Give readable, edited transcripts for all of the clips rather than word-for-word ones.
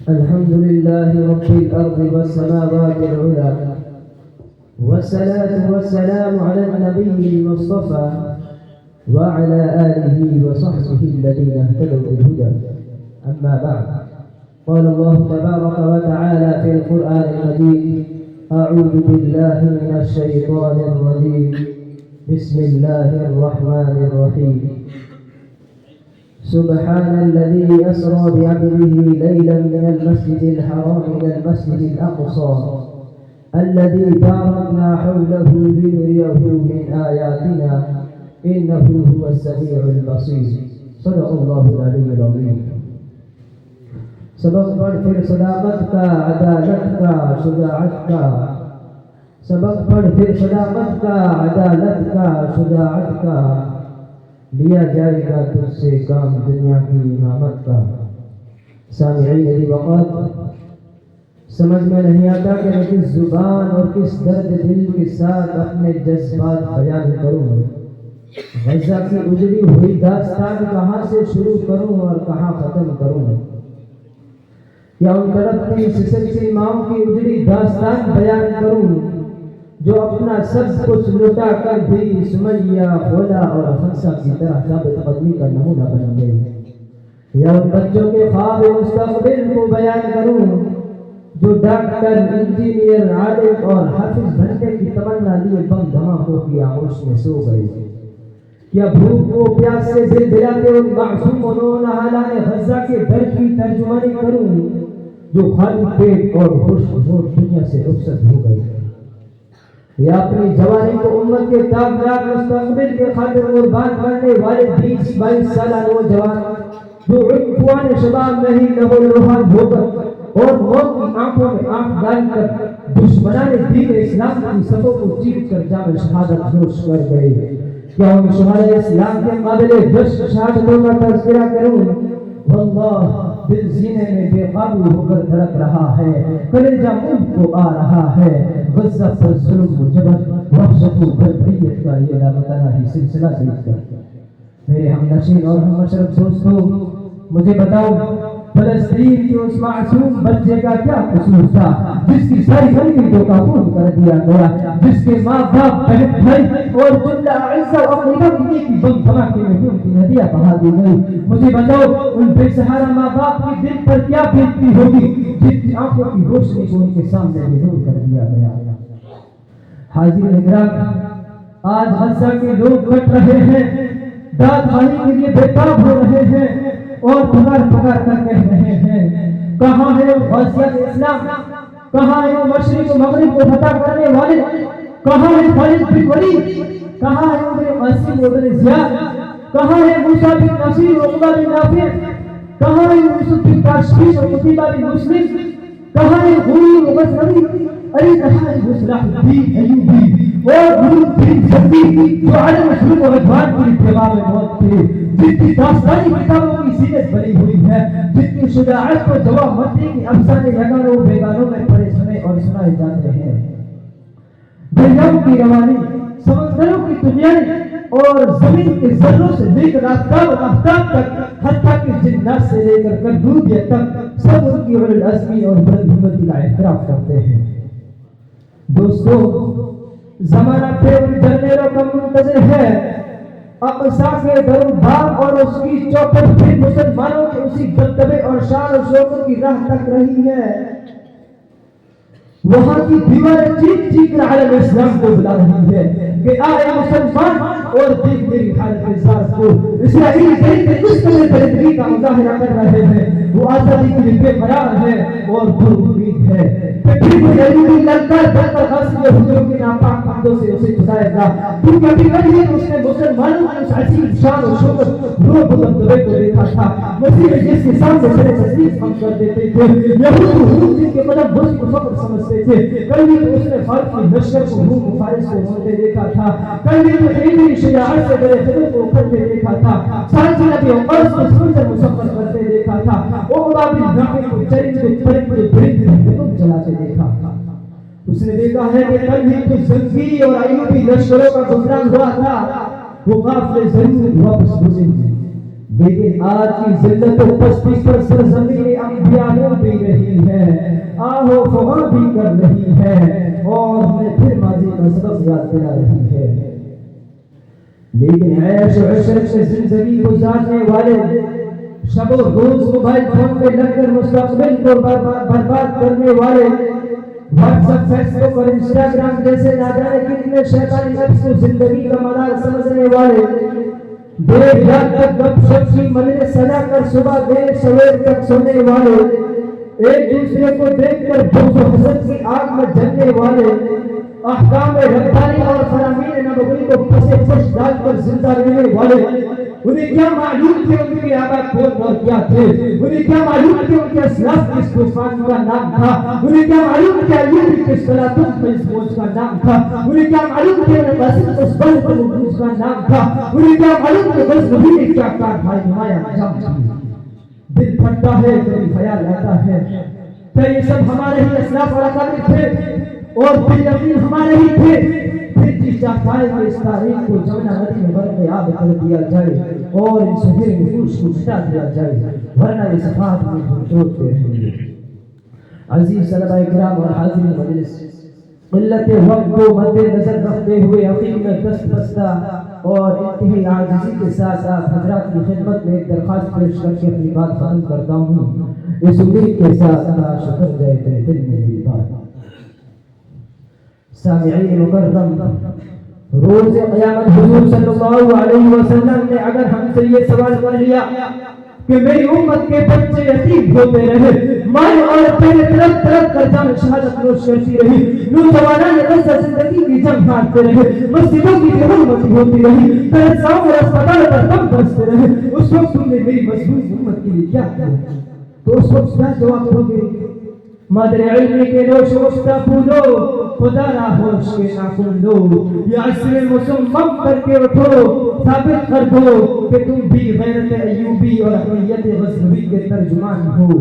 الحمد لله رب الأرض والسماوات العلى، والصلاة والسلام على النبي المصطفى وعلى آله وصحبه الذين اهتدوا بالهدى. أما بعد، قال الله تبارك وتعالى في القرآن المجيد: أعوذ بالله من الشيطان الرجيم، بسم الله الرحمن الرحيم. سبحان الذي أسرى بعبده ليلا من المسجد الحرام إلى المسجد الأقصى الذي باركنا حوله لنريه من آياتنا إنه هو السميع البصير. صدق الله العلي العظيم. سبق پڑھ پھر صداقت کا، عدالت کا، شجاعت کا. سبق پڑھ پھر صداقت کا، عدالت کا، شجاعت کا. لیا جائے گا تجھ سے کام دنیا کی امامت کا. سامعین میری وقت سمجھ میں نہیں آتا کہ میں کس زبان اور کس درد دل کے ساتھ اپنے جذبات بیان کروں. غزہ کی اجڑی ہوئی داستان کہاں سے شروع کروں اور کہاں ختم کروں؟ یا ان تڑپتی سلسلے ماؤں کی اجڑی داستان بیان کروں جو اپنا سب کچھ لٹا کر بھی سمیہ، خولا اور حفصہ کی طرح ثابت قدمی کا نمونہ بن گئی؟ یا ان بچوں کے خواب مستقبل کو بیان کروں جو ڈاکٹر، انجینئر، عالم اور حافظ بننے کی تمنا لیے بم دھماکوں کی آغوش میں سو گئے؟ یا بھوک کو پیاس سے دل دلاتے ان معصوم و نونہالان غزہ کے در کی ترجمانی کروں جو خالی پیٹ اور خوش ہوش دنیا سے رخصت ہو گئے؟ یا اپنی جوانی کو امت کے تابناک مستقبل کے خاطر قربان کرنے والے 20-22 سالہ نوجوان جو عنفوان شباب میں ہی لہو لوہان ہو کر اور موت کی آنکھوں میں آنکھ ڈال کر دشمنان دین اسلام کی صفوں کو چیر کر جام شہادت نوش کر گئے؟ کیا ان شہدائے اسلام کے قابل جشن شہادتوں کا تذکرہ کروں؟ واللہ دل سینے میں بے قابو ہو کر دھڑک رہا ہے، کلیجہ منہ کو آ رہا ہے. غزہ پر ظلم و جبر، وحشت و بربریت کا یہ لامتناہی سلسلہ دیکھ کر میرے ہم نشین اور ہم مشرف دوستوں، مجھے بتاؤ فلسطین کے اس معصوم بچے کا کیا قصور تھا جس کی ساری زندگی کا خون کر دیا گیا، جس کے ماں باپ، بہن بھائی اور جملہ اعزہ و اقربا کی بم دھماکے میں خون کی ندیاں بہا دی گئی؟ مجھے بتاؤ ان بے سہارا ماں باپ کی دل پر کیا بیتتی ہوگی جن کی آنکھوں کی روشنی کو ان کے سامنے نور کر دیا گیا. حاضر اکرام، آج غزہ کے لوگ کٹ رہے ہیں، داد خانی کے لیے بےتاب ہو رہے ہیں اور پکار پکار کر کہہ رہے ہیں: کہاں ہے وہ غازیان اسلام؟ کہاں ہے وہ مشرق و مغرب کو فتح کرنے والے؟ کہاں ہے خالد بن ولید؟ کہاں ہے وہ قاسم بن زیاد؟ کہاں ہے موسیٰ بن نصیر و عقبہ بن نافع؟ کہاں ہے یوسف بن تاشفین و قتیبہ بن مسلم؟ کہاں ہے غوری و غزنوی، علی تحارب و صلاح الدین ایوبی اور نور الدین زبی جو عالم مشرق و رضوان کی اتباع میں موت تھے، جن کی داستانی کتابوں کی سیرت بنی ہوئی ہے، جن کی شجاعت کو جواب مندی کی افسانے یگانوں و بیگانوں میں پڑھے سنے اور سنائے جاتے ہیں. دریاؤں کی روانی، سمندروں کی دنیایں اور زمین کے ذروں سے لے کر آفتاب و آفتاب تک، حتیٰ کہ جنات سے لے کر کندوریت تک، سب ان کی اولو العزمی اور بلند ہمتی کا اعتراف کرتے ہیں. دوستو، زمانہ پھر جرنیلوں کا منتظر ہے. اقصی کے در و باب اور اس کی چوکھٹ پھر مسلمانوں کے اسی دبدبے اور شان و شوکت کی راہ تک رہی ہے. وہاں کی دیواریں چیخ چیخ کر عالم اسلام کو بلا رہی ہے کہ آئے مسلمان اور دیکھ میری حالت زار کو. اسرائیل کہیں کہ اس طرح بہتری کا مظاہرہ کر رہے ہیں، وہ آزادی کے لیے بے قرار ہے اور پر امید ہے کہ پھر وہ یہودی للکار بہتر غازی حضور کے ناپاک حمدوں سے اسے جھکائے گا. کیونکہ ابھی کبھی اس نے مسلمانوں کی اس عظیم شان و شوکت روح و دبدبے کو دیکھا تھا. مسیح جس کے سامنے سر تسلیم ہم کر دیتے تھے، یہود حضور جن کے قدم بوجھ کو فخر سمجھتے تھے، کبھی تو اس نے خالق کی لشکر کو روم و فارس کو ہوتے دیکھا تھا، کبھی تو ایمنی شجاعت سے بڑے خدر کو کرتے دیکھا تھا، سانچی نبی عمرس کو سمندر مسفر کرتے دیکھا تھا، عقبہ بن نافع کو چرند کو پرند برند چلاتے دیکھا تھا. اس نے دیکھا ہے کہ کل ہی تو زنگی اور ایوبی لشکروں کا گزران ہوا تھا، وہ قافلے ضرور واپس گزریں گے، لیکن آج کی ذلت و پستی پر سرزمین انبیاء ہو گئی ہے. لیکن عیش و عشرت سے زندگی گزارنے والے شب و روز موبائل فون پہ لگ کر مستقبل کو برباد کرنے والے واٹس ایپ فیس بک اور انسٹاگرام جیسے نہ جانے کتنے شیطانی ایپس کو زندگی کا مدار سمجھنے والے دیر رات تک گپ شپ کی مجلس سجا کر صبح دیر سویر تک سونے والے ایک دوسرے کو دیکھ کر بغض و حسد کی آگ میں جلنے والے احکام ربانی اور فرامین نبوی کو پسے پش ڈال کر زندہ رہنے والے انہیں کیا معلوم تھے ان کے آبا کون اور کیا تھے انہیں کیا معلوم تھے ان کے اسلاف کس طوفان کا نام تھا انہیں کیا معلوم تھے ایوب کس صلاتم میں اس موج کا نام تھا انہیں کیا معلوم تھے باسط اس بل پر موج کا نام تھا انہیں کیا معلوم تھے بس نبی نے کیا کار بھائی نمایا انجام تھی دل پھٹتا ہے کبھی خیال آتا ہے کہ یہ سب ہمارے ہی اسلاف اور اکابر تھے اور پھر یقین ہمارے ہی تھے پھر جی چاہتا ہے کہ اس تاریخ کو جمنا ندی میں برق آب کر دیا جائے اور ان سبیر نفوس کو مٹا دیا جائے ورنہ یہ صفات میں جھوٹتے رہیں گے عزیز صلبہ اکرام اور حاضرین مجلس قلت وقت کو مد نظر رکھتے ہوئے حقیق میں دست بستہ اور انتہائی عاجزی کے ساتھ آپ حضرات کی خدمت میں ایک درخواست پیش کر کے اپنی بات ختم کرتا ہوں اس امید کے ساتھ اللہ شکر جائے تیرے دل میں میری بات سامعین مکرم روز قیامت حضور صلی اللہ علیہ وسلم نے اگر ہم سے یہ سوال کر لیا کہ میری امت کے بچے یتیم ہوتے رہے ماں اور پہلے طرف طرف کر جان شہادت نوش کرتی رہی نوجوانان غزہ زندگی کی جنگ ہارتے رہے مسجدوں کی حرمتی ہوتی رہی درسگاہوں اور اسپتال پر بم برستے رہے اس وقت تم نے میری مظلوم امت کے لیے کیا کیا تو اس وقت کیا جواب دو گے مادر علم کے نوش وسطہ پھولو خدا را ہوش کے ناخن لو یہ عصر مسمم کر کے اٹھو ثابت کر دو کہ تم بھی غیرت ایوبی اور حمیت غزنوی کے ترجمان ہو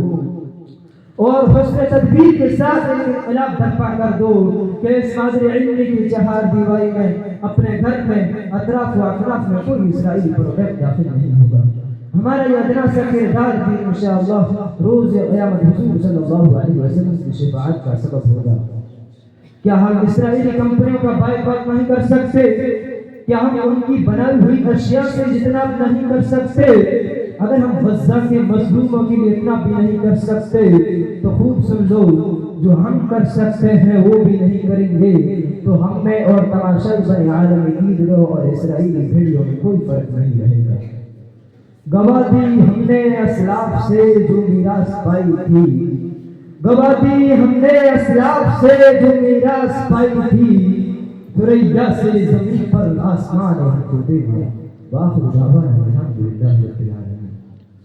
اور حسن تدبیر کے ساتھ انقلاب برپا کر دو کہ اس مادر علمی کی چہار دیوائی میں اپنے گھر میں اطراف و اطراف میں کوئی اسرائیلی پروڈکٹ داخل نہیں ہوگا ہمارا یہ ادنا سا کردار بھی انشاءاللہ روز قیامت حضور صلی اللہ علیہ وسلم کی شفاعت کا سبب ہوگا کیا ہم اسرائیلی کمپنیوں کا بائیکاٹ نہیں کر سکتے کیا ہم ان کی بنائی ہوئی اشیاء سے اجتناب نہیں کر سکتے اگر ہم غزہ کے مظلوموں کے لیے اتنا بھی نہیں کر سکتے تو خوب سن لو جو ہم کر سکتے ہیں وہ بھی نہیں کریں گے تو ہم میں اور تماشائی بنی عالم عیدگاہ اور اسرائیلی بھیڑیوں میں کوئی فرق نہیں رہے گا گواہ دی ہم نے اسلاف سے جو میراث پائی تھی گواہ دی ہم نے اسلاف سے جو میراث پائی تھی ثریا سے زمین پر آسمان ہم کو دے گا واخر دعوانا الحمدللہ رب العالمین